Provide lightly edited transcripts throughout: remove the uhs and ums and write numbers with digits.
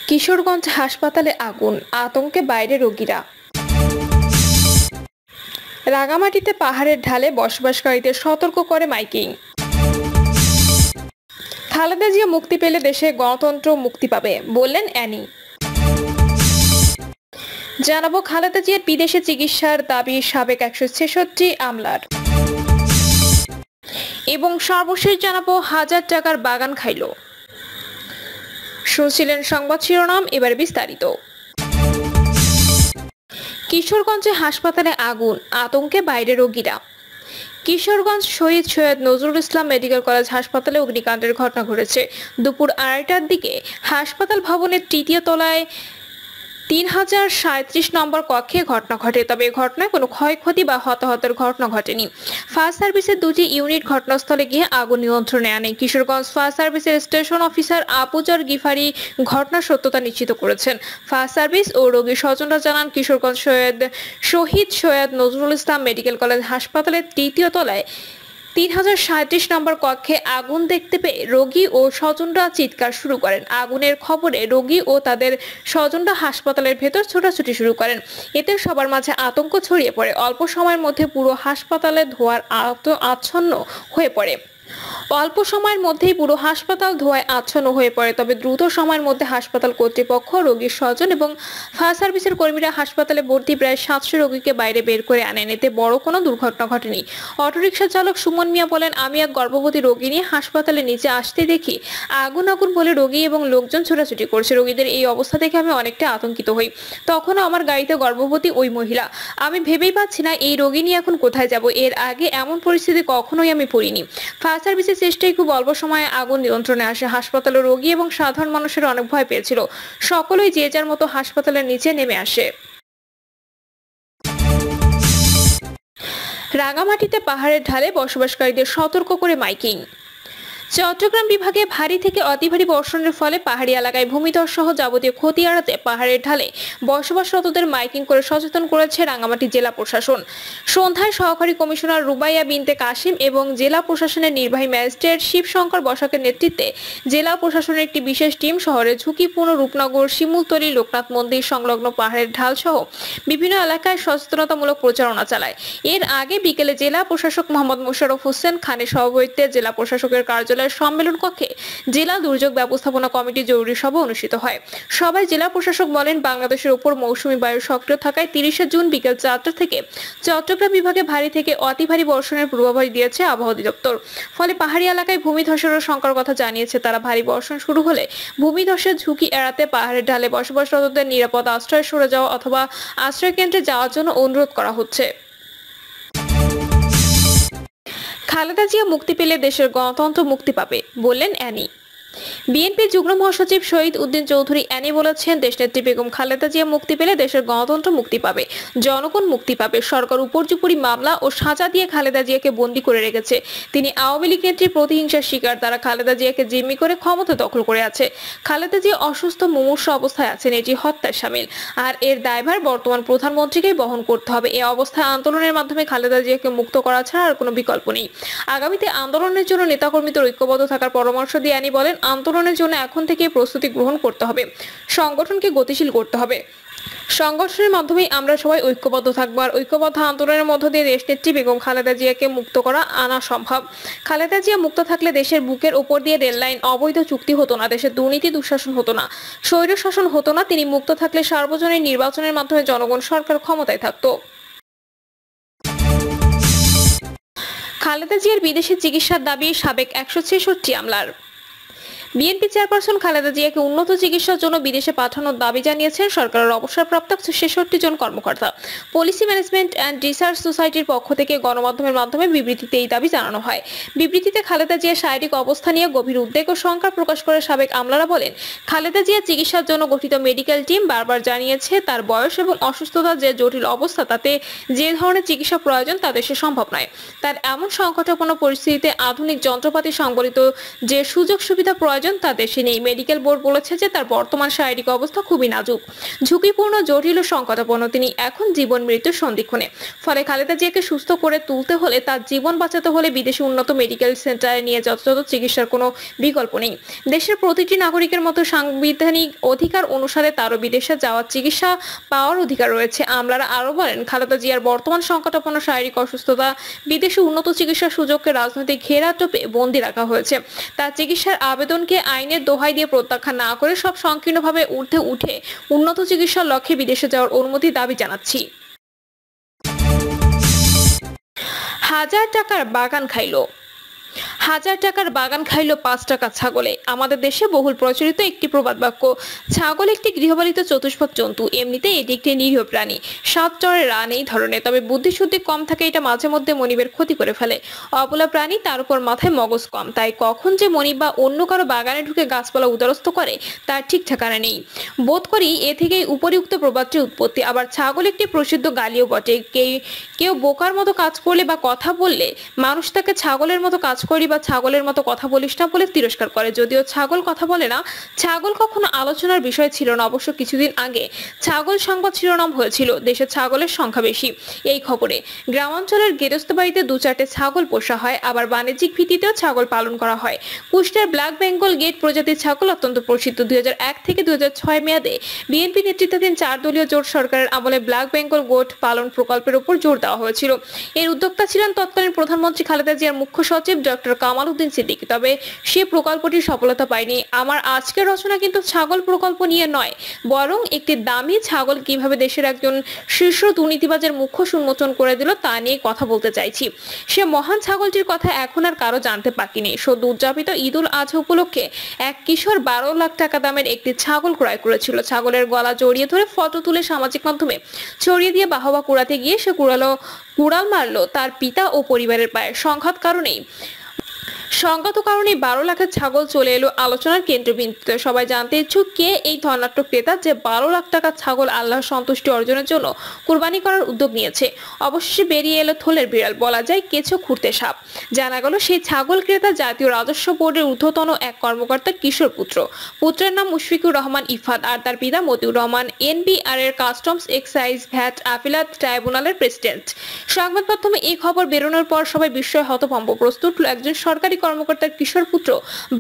কিশোরগঞ্জ হাসপাতালে আগুন, আতঙ্কে বাইরে রোগীরা। রাঙামাটিতে পাহাড়ের ঢালে বসবাসকারীদের সতর্ক করে মাইকিং। খালেদা জিয়া মুক্তি পেলে দেশে গণতন্ত্র মুক্তি পাবে, বললেন অ্যানি। জানাবো খালেদা জিয়ার বিদেশে চিকিৎসার দাবি সাবেক 166 আমলার। এবং সর্বশেষ জানাবো হাজার টাকার বাগান খাইল। শুনছিলেন সংবাদ শিরোনাম, এবার বিস্তারিত। কিশোরগঞ্জে হাসপাতালে আগুন, আতঙ্কে বাইরে রোগীরা। কিশোরগঞ্জ শহীদ সৈয়দ নজরুল ইসলাম মেডিকেল কলেজ হাসপাতালে অগ্নিকাণ্ডের ঘটনা ঘটেছে। দুপুর 2টার দিকে হাসপাতাল ভবনের 3য় তলায় 3037 নম্বর কক্ষে ঘটনা ঘটে। তবে এই ঘটনায় কোনো ক্ষয়ক্ষতি বা হতাহতের ঘটনা ঘটেনি। ফায়ার সার্ভিসের 2টি ইউনিট ঘটনাস্থলে গিয়ে আগুন নিয়ন্ত্রণে আনে। কিশোরগঞ্জ ফায়ার সার্ভিসের স্টেশন অফিসার আপুজার গিফারি ঘটনার সত্যতা নিশ্চিত করেছেন। ফায়ার সার্ভিস ও রোগীর স্বজনরা জানান, কিশোরগঞ্জ শহীদ সৈয়দ নজরুল ইসলাম মেডিকেল কলেজ হাসপাতালের 3য় তলায় 3037 নম্বর কক্ষে আগুন দেখতে পেয়ে রোগী ও স্বজনরা চিৎকার শুরু করেন। আগুনের খবরে রোগী ও তাদের স্বজনরা হাসপাতালের ভেতর ছোটাছুটি শুরু করেন। এতে সবার মাঝে আতঙ্ক ছড়িয়ে পড়ে। অল্প সময়ের মধ্যে পুরো হাসপাতালে ধোঁয়ার আচ্ছন্ন হয়ে পড়ে। ধোঁয়ায় আচ্ছন্ন হয়ে পড়ে। তবে দ্রুত সময়ের মধ্যে হাসপাতাল কর্তৃপক্ষ, রোগীর স্বজন এবং ফায়ার সার্ভিসের কর্মীরা হাসপাতালে ভর্তি প্রায় 700 রোগীকে বাইরে বের করে আনেন। এতে বড় কোনো দুর্ঘটনা ঘটেনি। অটোরিকশা চালক সুমন মিয়া বলেন, আমি এক গর্ভবতী রোগী নিয়ে হাসপাতালে নিচে আসতে দেখি আগুন আগুন বলে রোগী এবং লোকজন ছোটাছুটি করছে। রোগীদের এই অবস্থা দেখে আমি অনেকটা আতঙ্কিত হই। তখনও আমার গাড়িতে গর্ভবতী ওই মহিলা। আমি ভেবেই পাচ্ছি না এই রোগী নিয়ে এখন কোথায় যাব। এর আগে এমন পরিস্থিতি কখনোই আমি পড়িনি। ফায়ার সার্ভিসের চেষ্টায় খুব অল্প সময়ে আগুন নিয়ন্ত্রণে আসে। হাসপাতালের রোগী এবং সাধারণ মানুষের অনেক ভয় পেয়েছিল। সকলেই যে যার মতো হাসপাতালের নিচে নেমে আসে। রাঙামাটিতে পাহাড়ের ঢালে বসবাসকারীদের সতর্ক করে মাইকিং। চট্টগ্রাম বিভাগে ভারী থেকে অতি ভারী বর্ষণের ফলে পাহাড়ি এলাকায় ভূমিধস সহ যাবতীয় ক্ষতি এড়াতে পাহাড়ের ঢালে বসবাসরতদের মাইকিং করে সচেতন করেছে রাঙামাটি জেলা প্রশাসন। সন্ধ্যায় সহকারী কমিশনার রুবাইয়া বিনতে কাশিম এবং জেলা প্রশাসনের নির্বাহী ম্যাজিস্ট্রেট শিবশঙ্কর বসাকের নেতৃত্বে জেলা প্রশাসনের একটি বিশেষ টিম শহরের ঝুঁকিপূর্ণ রূপনগর, শিমুলতলী, লোকনাথ মন্দির সংলগ্ন পাহাড়ের ঢাল সহ বিভিন্ন এলাকায় সচেতনতামূলক প্রচারণা চালায়। এর আগে বিকেলে জেলা প্রশাসক মোহাম্মদ মোশাররফ হোসেন খানের সভাপতিত্বে জেলা প্রশাসকের কার্যালয় সম্মেলন কক্ষে জেলা দুর্যোগ ব্যবস্থাপনা কমিটির জরুরি সভা অনুষ্ঠিত হয়। সভায় জেলা প্রশাসক বলেন, বাংলাদেশের উপর মৌসুমী বায়ু সক্রিয় থাকায় 30 জুন বিকেল 4টা থেকে চট্টগ্রাম বিভাগে ভারী থেকে অতি ভারী বর্ষণের পূর্বাভাস দিয়েছে আবহাওয়া অধিদপ্তর। ফলে পাহাড়ি এলাকায় ভূমিধসের শঙ্কার কথা জানিয়েছে তারা। ভারী বর্ষণ শুরু হলে ভূমিধসের ঝুঁকি এড়াতে পাহাড়ের ঢালে বসবাসরতদের নিরাপদ আশ্রয়ে সরে যাওয়া অথবা আশ্রয় কেন্দ্রে যাওয়ার জন্য অনুরোধ করা হচ্ছে। খালেদা জিয়া মুক্তি পেলে দেশের গণতন্ত্র মুক্তি পাবে, বললেন অ্যানি। বিএনপি যুগ্ম মহাসচিব শহীদ উদ্দিন চৌধুরী অ্যানি বলেছেন, দেশনেত্রী বেগম খালেদা জিয়া মুক্তি পেলে দেশের গণতন্ত্র মুক্তি পাবে, জনগণ মুক্তি পাবে। সরকার উপর্যুপরি মামলা ও সাজা দিয়ে খালেদা জিয়াকে বন্দী করে রেখেছে। তিনি আওয়ামী লীগ নেত্রীর প্রতিহিংসার শিকার। তারা খালেদা জিয়াকে জিম্মি করে ক্ষমতা দখল করে আছে। খালেদা জিয়া অসুস্থ মুমূর্ষ অবস্থায় আছেন, এটি হত্যার শামিল। আর এর দায়ভার বর্তমান প্রধানমন্ত্রীকেই বহন করতে হবে। এ অবস্থায় আন্দোলনের মাধ্যমে খালেদা জিয়াকে মুক্ত করা ছাড়া আর কোনো বিকল্প নেই। আগামীতে আন্দোলনের জন্য নেতাকর্মীদের ঐক্যবদ্ধ থাকার পরামর্শ দিয়ে অ্যানি বলেন, আন্দোলনের জন্য এখন থেকে প্রস্তুতি গ্রহণ করতে হবে, সংগঠনকে গতিশীল করতে হবে। সংগঠনের মাধ্যমে আমরা সবাই ঐক্যবদ্ধ থাকবো। আর ঐক্যবদ্ধ আন্দোলনের মধ্য দিয়ে দেশনেত্রী বেগম খালেদা জিয়াকে মুক্ত করা আনা সম্ভব। খালেদা জিয়া মুক্ত থাকলে দেশের বুকের উপর দিয়ে রেল লাইন, অবৈধ চুক্তি হতো না, দেশের দুর্নীতি দুঃশাসন হতো না, স্বৈর শাসন হতো না। তিনি মুক্ত থাকলে সার্বজনীন নির্বাচনের মাধ্যমে জনগণ সরকার ক্ষমতায় থাকতো। খালেদা জিয়ার বিদেশে চিকিৎসার দাবি সাবেক 166 আমলার। বিএনপি চেয়ারপারসন খালেদা জিয়াকে উন্নত চিকিৎসার জন্য বিদেশে পাঠানোর দাবি জানিয়েছেন সরকারের অবসরপ্রাপ্ত 66 জন কর্মকর্তা। পলিসি ম্যানেজমেন্ট অ্যান্ড রিসার্চ সোসাইটির পক্ষ থেকে গণমাধ্যমের মাধ্যমে বিবৃতিতে এই দাবি জানানো হয়। বিবৃতিতে খালেদা জিয়ার শারীরিক অবস্থা নিয়ে গভীর উদ্বেগ ও শঙ্কা প্রকাশ করে সাবেক আমলারা বলেন, খালেদা জিয়ার চিকিৎসার জন্য গঠিত মেডিকেল টিম বারবার জানিয়েছে তার বয়স এবং অসুস্থতার যে জটিল অবস্থা, তাতে যে ধরনের চিকিৎসা প্রয়োজন তা দেশে সম্ভব নয়। তার এমন সংকটাপন্ন পরিস্থিতিতে আধুনিক যন্ত্রপাতি সংবলিত যে সুযোগ সুবিধা প্রয়োজন 6 জন তা দেশে নেই। মেডিকেল বোর্ড বলেছে যে তার বর্তমান শারীরিক অবস্থা খুবই নাজুক, ঝুঁকিপূর্ণ, জটিল ও সংকটাপন্ন। তিনি এখন জীবন মৃত্যুর সন্ধিক্ষণে। ফলে খালেদা জিয়াকে সুস্থ করে তুলতে হলে, তার জীবন বাঁচাতে হলে বিদেশে উন্নত মেডিকেল সেন্টারে নিয়ে যথাযথ চিকিৎসার কোনো বিকল্প নেই। দেশের প্রতিটি নাগরিকের মতো সাংবিধানিক অধিকার অনুসারে তারও বিদেশে যাওয়ার চিকিৎসা পাওয়ার অধিকার রয়েছে। আমলারা আরো বলেন, খালেদা জিয়ার বর্তমান সংকটাপন্ন শারীরিক অসুস্থতা, বিদেশে উন্নত চিকিৎসার সুযোগকে রাজনৈতিক ঘেরাটোপে বন্দী রাখা হয়েছে। তার চিকিৎসার আবেদনকে আইনের দোহাই দিয়ে প্রত্যাখ্যান না করে সব সংকীর্ণভাবে ঊর্ধ্বে উঠে উন্নত চিকিৎসার লক্ষ্যে বিদেশে যাওয়ার অনুমতি দাবি জানাচ্ছি। 1000 টাকার বাগান খাইলো। 1000 টাকার বাগান খাইলো 5 টাকা ছাগলে। আমাদের দেশে বহুল প্রচলিত একটি প্রবাদ বাক্য। ছাগল একটি গৃহপালিত চতুষ্পদ জন্তু। এমনিতে এটি একটি নিরীহ প্রাণী, সাত চড়ে রান এই ধরনের। তবে বুদ্ধিশুদ্ধি কম থাকে, এটা মাঝে মধ্যে মনিবের ক্ষতি করে ফেলে। অবলা প্রাণী, তার উপর মাথায় মগজ কম, তাই কখন যে মনিব বা অন্য কারো বাগানে ঢুকে গাছপালা উদ্বাস্ত করে তার ঠিক ঠিকানা নেই। বোধ করি এ থেকেই উপরিউক্ত প্রবাদটির উৎপত্তি। আবার ছাগল একটি প্রসিদ্ধ গালিও বটে। কেউ বোকার মতো কাজ করলে বা কথা বললে মানুষ তাকে ছাগলের মতো কাজ করি বা ছাগলের মতো কথা বলিস না বলে তিরস্কার করে। যদিও ছাগল কথা বলে না, ছাগল কখনো আলোচনার বিষয় ছিল না। অবশ্য কিছুদিন আগে ছাগল সংবাদ শিরোনাম হয়েছিল। দেশে ছাগলের সংখ্যা বেশি এই খবরে। গ্রামাঞ্চলের গেরস্ত বাড়িতে 2-4টে ছাগল পোষা হয়, আবার বাণিজ্যিক ভিত্তিতেও ছাগল পালন করা হয়। কুষ্টিয়ার ব্ল্যাক বেঙ্গল গেট প্রজাতির ছাগল অত্যন্ত প্রসিদ্ধ। 2001 থেকে 2006 মেয়াদে বিএনপি নেতৃত্বাধীন 4 দলীয় জোট সরকারের আমলে ব্ল্যাক বেঙ্গল গোট পালন প্রকল্পের উপর জোর দেওয়া হয়েছিল। এর উদ্যোক্তা ছিলেন তৎকালীন প্রধানমন্ত্রী খালেদা জিয়ার মুখ্য সচিব ডক্টর কামাল উদ্দিন সিদ্দিকী। তবে সে প্রকল্পটি সফলতা পায়নি। আমার আজকের রচনা কিন্তু ছাগল প্রকল্প নিয়ে নয়, বরং একটি দামি ছাগল কিভাবে দেশের একজন শীর্ষ দুর্নীতিবাজের মুখ্য উন্মোচন করে দিল তা নিয়ে কথা বলতে চাইছি। সে মহান ছাগলটির কথা এখন আর কারো জানতে বাকি নেই। সদ্য উদযাপিত ঈদুল আজহা উপলক্ষে এক কিশোর 12 লাখ টাকা দামের একটি ছাগল ক্রয় করেছিল। ছাগলের গলা জড়িয়ে ধরে ফটো তুলে সামাজিক মাধ্যমে ছড়িয়ে দিয়ে বাহবা কুড়াতে গিয়ে সে কুড়াল মারলো তার পিতা ও পরিবারের পায়ে। সংঘাত কারণে 12 লাখের ছাগল চলে এলো আলোচনার কেন্দ্রবিন্দুতে। সবাই জানতে ইচ্ছুক, কে এই ধনাঢ্য ক্রেতা যে 12 লাখ টাকার ছাগল আল্লাহর সন্তুষ্টি অর্জনের জন্য কুরবানি করার উদ্যোগ নিয়েছে। অবশেষে বেরিয়ে এলো থলের বিড়াল, বলা যায় কেঁচো খুঁড়তে সাপ। জানা গেল সেই ছাগল ক্রেতা জাতীয় রাজস্ব বোর্ডের ঊর্ধ্বতন এক কর্মকর্তার কিশোর পুত্র। পুত্রের নাম মুশফিকুর রহমান ইফাত, আর তার পিতা মতিউর রহমান, এনবিআর এর কাস্টমস এক্সাইজ ভ্যাট আপিলাত ট্রাইব্যুনালের প্রেসিডেন্ট। সংবাদ মাধ্যমে এই খবর বেরোনোর পর সবাই বিস্ময়ে হতভম্ব। প্রস্তুত হলো একজন সরকারি কর্মকর্তার কিশোর পুত্র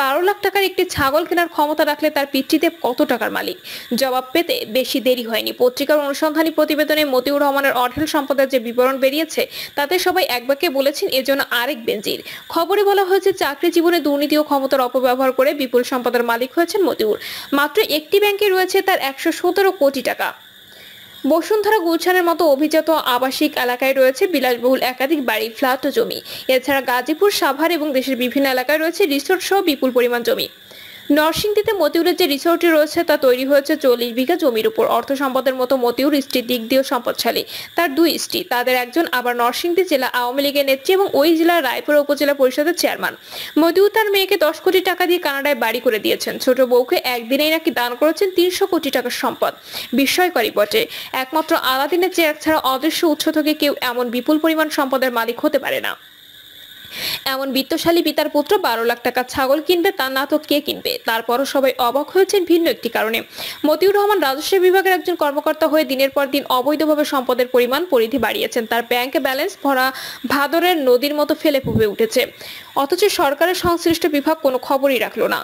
12 লাখ টাকার একটি ছাগল কেনার ক্ষমতা রাখলে তার পিতৃদেব কত টাকার মালিক। জবাব পেতে বেশি দেরি হয়নি। পত্রিকার অনুসন্ধানী প্রতিবেদনে মতিউর রহমানের অঢেল সম্পদের যে বিবরণ বেরিয়েছে তাতে সবাই একবাকে বলেছেন এজন্য আরেক বেনজির। খবরে বলা হয়েছে চাকরি জীবনে দুর্নীতি ও ক্ষমতার অপব্যবহার করে বিপুল সম্পদের মালিক হয়েছেন মতিউর। মাত্র একটি ব্যাংকে রয়েছে তার 117 কোটি টাকা। বসুন্ধরা গুলশানের মতো অভিজাত আবাসিক এলাকায় রয়েছে বিলাসবহুল একাধিক বাড়ি, ফ্ল্যাট ও জমি। এছাড়া গাজীপুর, সাভার এবং দেশের বিভিন্ন এলাকায় রয়েছে রিসোর্ট সহ বিপুল পরিমাণ জমি। নরসিংদীতে মতিউরের যে রিসোর্টটি রয়েছে তা তৈরি হয়েছে 40 বিঘা জমির উপর। অর্থ সম্পদের মতো মতিউর স্ত্রীর দিক দিয়েও সম্পদশালী। তার 2 স্ত্রী, তাদের একজন আবার নরসিংদী জেলা আওয়ামী লীগের নেত্রী এবং ওই জেলার রায়পুরা উপজেলা পরিষদের চেয়ারম্যান। মতিউর তার মেয়েকে 10 কোটি টাকা দিয়ে কানাডায় বাড়ি করে দিয়েছেন। ছোট বউকে একদিনেই নাকি দান করেছেন 300 কোটি টাকার সম্পদ। বিস্ময়করই বটে। একমাত্র আলাদিনের চেরাগ ছাড়া অদৃশ্য উৎস থেকে কেউ এমন বিপুল পরিমাণ সম্পদের মালিক হতে পারে না। এমন বিত্তশালী পিতার পুত্র 12 লাখ টাকা ছাগল কিনবে, তা না তো কে কিনবে? তারপরও সবাই অবাক হয়েছেন ভিন্ন একটি কারণে। মতিউর রহমান রাজস্ব বিভাগের একজন কর্মকর্তা হয়ে দিনের পর দিন অবৈধভাবে সম্পদের পরিধি বাড়িয়েছেন। তার ব্যাংক ব্যালেন্স ভরা ভাদরের নদীর মতো ফেলে ফুপে উঠেছে। অথচ সরকারের সংশ্লিষ্ট বিভাগ কোনো খবরই রাখলো না।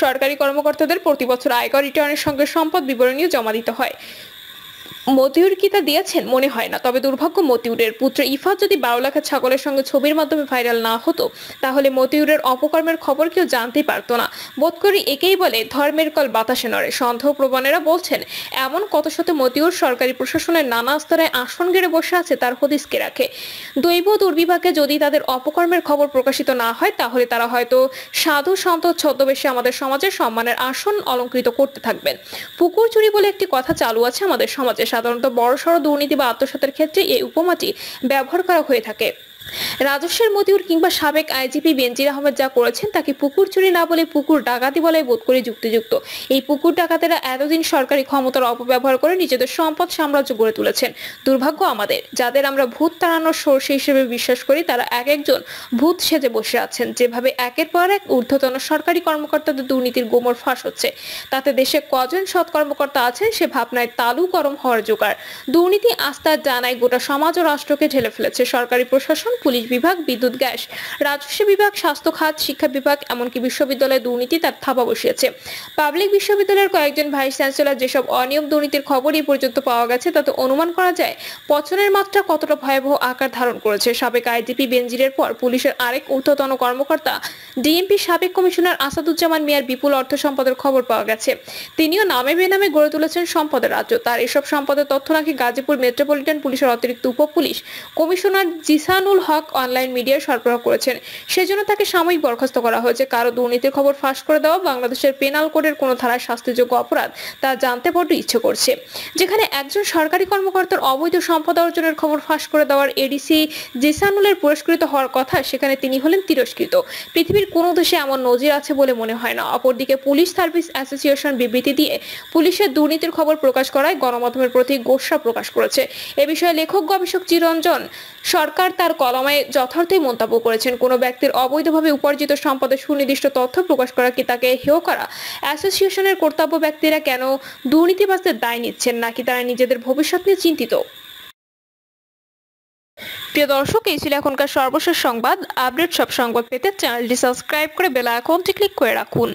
সরকারি কর্মকর্তাদের প্রতি বছর আয়কর রিটার্নের সঙ্গে সম্পদ বিবরণীও জমা দিতে হয়। মতিউর কি তা দিয়েছেন? মনে হয় না। তবে দুর্ভাগ্য মতিউরের। পুত্র ইফাত যদি 12 লাখের ছাগলের সঙ্গে ছবির মাধ্যমে ভাইরাল না হতো তাহলে মতিউরের অপকর্মের খবর কেউ জানতেই পারতো না। বোধ করি একেই বলে ধর্মের কল বাতাসে নড়ে। সন্দেহপ্রবণেরা বলছেন এমন কত শত মতিউর সরকারি প্রশাসনের নানা স্তরে আসন গেড়ে বসে আছে তার হদিসকে রাখে। দৈব দুর্বিপাকে যদি তাদের অপকর্মের খবর প্রকাশিত না হয় তাহলে তারা হয়তো সাধু সন্ত ছদ্মবেশে আমাদের সমাজের সম্মানের আসন অলঙ্কৃত করতে থাকবেন। পুকুর চুরি বলে একটি কথা চালু আছে আমাদের সমাজে। সাধারণত বড়সড় দুর্নীতি বা আত্মসাতের ক্ষেত্রে এই উপমাটি ব্যবহার করা হয়ে থাকে। রাজস্বের মতিউর কিংবা সাবেক আইজিপি বেনজির আহমেদ যা করেছেন তাকে পুকুর চুরি না বলে পুকুর ডাকাতি বলাই বোধ করে যুক্তিযুক্ত। এই পুকুর ডাকাতেরা এতদিন সরকারি ক্ষমতার অপব্যবহার করে নিজেদের সম্পদ সাম্রাজ্য গড়ে তুলেছেন। দুর্ভাগ্য আমাদের, যাদের আমরা ভূত তাড়ানোর সর্ষে হিসেবে বিশ্বাস করি, তারা এক একজন ভূত সেজে বসে আছেন। যেভাবে একের পর এক ঊর্ধ্বতন সরকারি কর্মকর্তাদের দুর্নীতির গোমর ফাঁস হচ্ছে, তাতে দেশে কজন সৎ কর্মকর্তা আছেন সে ভাবনায় তালু গরম হওয়ার জোগাড়। দুর্নীতি আস্থার জানায় গোটা সমাজ ও রাষ্ট্রকে ঢেলে ফেলেছে। সরকারি প্রশাসন, পুলিশ বিভাগ, বিদ্যুৎ, গ্যাস, রাজস্ব বিভাগ, স্বাস্থ্য খাত, শিক্ষা বিভাগ, এমনকি বিশ্ববিদ্যালয়ে দুর্নীতি তার থাবা বসিয়েছে। পাবলিক বিশ্ববিদ্যালয়ের কয়েকজন ভাইস চ্যান্সেলর যেসব অনিয়ম দুর্নীতির খবর এই পর্যন্ত পাওয়া গেছে তাতে অনুমান করা যায় পচনের মাত্রা কতটা ভয়াবহ আকার ধারণ করেছে। সাবেক আইজিপি বেনজিরের পর পুলিশের আরেক ঊর্ধ্বতন কর্মকর্তা ডিএমপি সাবেক কমিশনার আসাদুজ্জামান মিয়ার বিপুল অর্থ সম্পদের খবর পাওয়া গেছে। তিনিও নামে বেনামে গড়ে তুলেছেন সম্পদের রাজ্য। তার এসব সম্পদের তথ্য নাকি গাজীপুর মেট্রোপলিটন পুলিশের অতিরিক্ত উপ পুলিশ কমিশনার জিসানুল হক অনলাইন মিডিয়ায় সরবরাহ করেছেন। সেজন্য তাকে সাময়িক বরখাস্ত করা হয়েছে। কারো দুর্নীতির খবর ফাঁস করে দেওয়া বাংলাদেশের পেনাল কোডের কোনো ধারায় শাস্তিযোগ্য অপরাধ তা জানতে বড্ড ইচ্ছে করছে। যেখানে একজন সরকারি কর্মকর্তার অবৈধ সম্পদ অর্জনের খবর ফাঁস করে দেওয়ার এডিসি জিসানুলের পুরস্কৃত হওয়ার কথা, সেখানে তিনি হলেন তিরস্কৃত। পৃথিবীর কোনো দেশে এমন নজির আছে বলে মনে হয় না। অপরদিকে পুলিশ সার্ভিস অ্যাসোসিয়েশন বিবৃতি দিয়ে পুলিশের দুর্নীতির খবর প্রকাশ করায় গণমাধ্যমের প্রতি গোস্বা প্রকাশ করেছে। এ বিষয়ে লেখক গবেষক চিরঞ্জন সরকার তার কলমে যথার্থই মন্তব্য করেছেন। কোনো ব্যক্তির অবৈধভাবে উপার্জিত সম্পদের সুনির্দিষ্ট তথ্য প্রকাশ করা কি তাকে হেয় করা? অ্যাসোসিয়েশনের কর্তব্য ব্যক্তিরা কেন দুর্নীতিবাজদের দায় নিচ্ছেন, নাকি তারা নিজেদের ভবিষ্যৎ নিয়ে চিন্তিত? প্রিয় দর্শক, এই ছিল এখনকার সর্বশেষ সংবাদ। আপডেট সব সংবাদ পেতে চ্যানেলটি সাবস্ক্রাইব করে বেল আইকনটি ক্লিক করে রাখুন।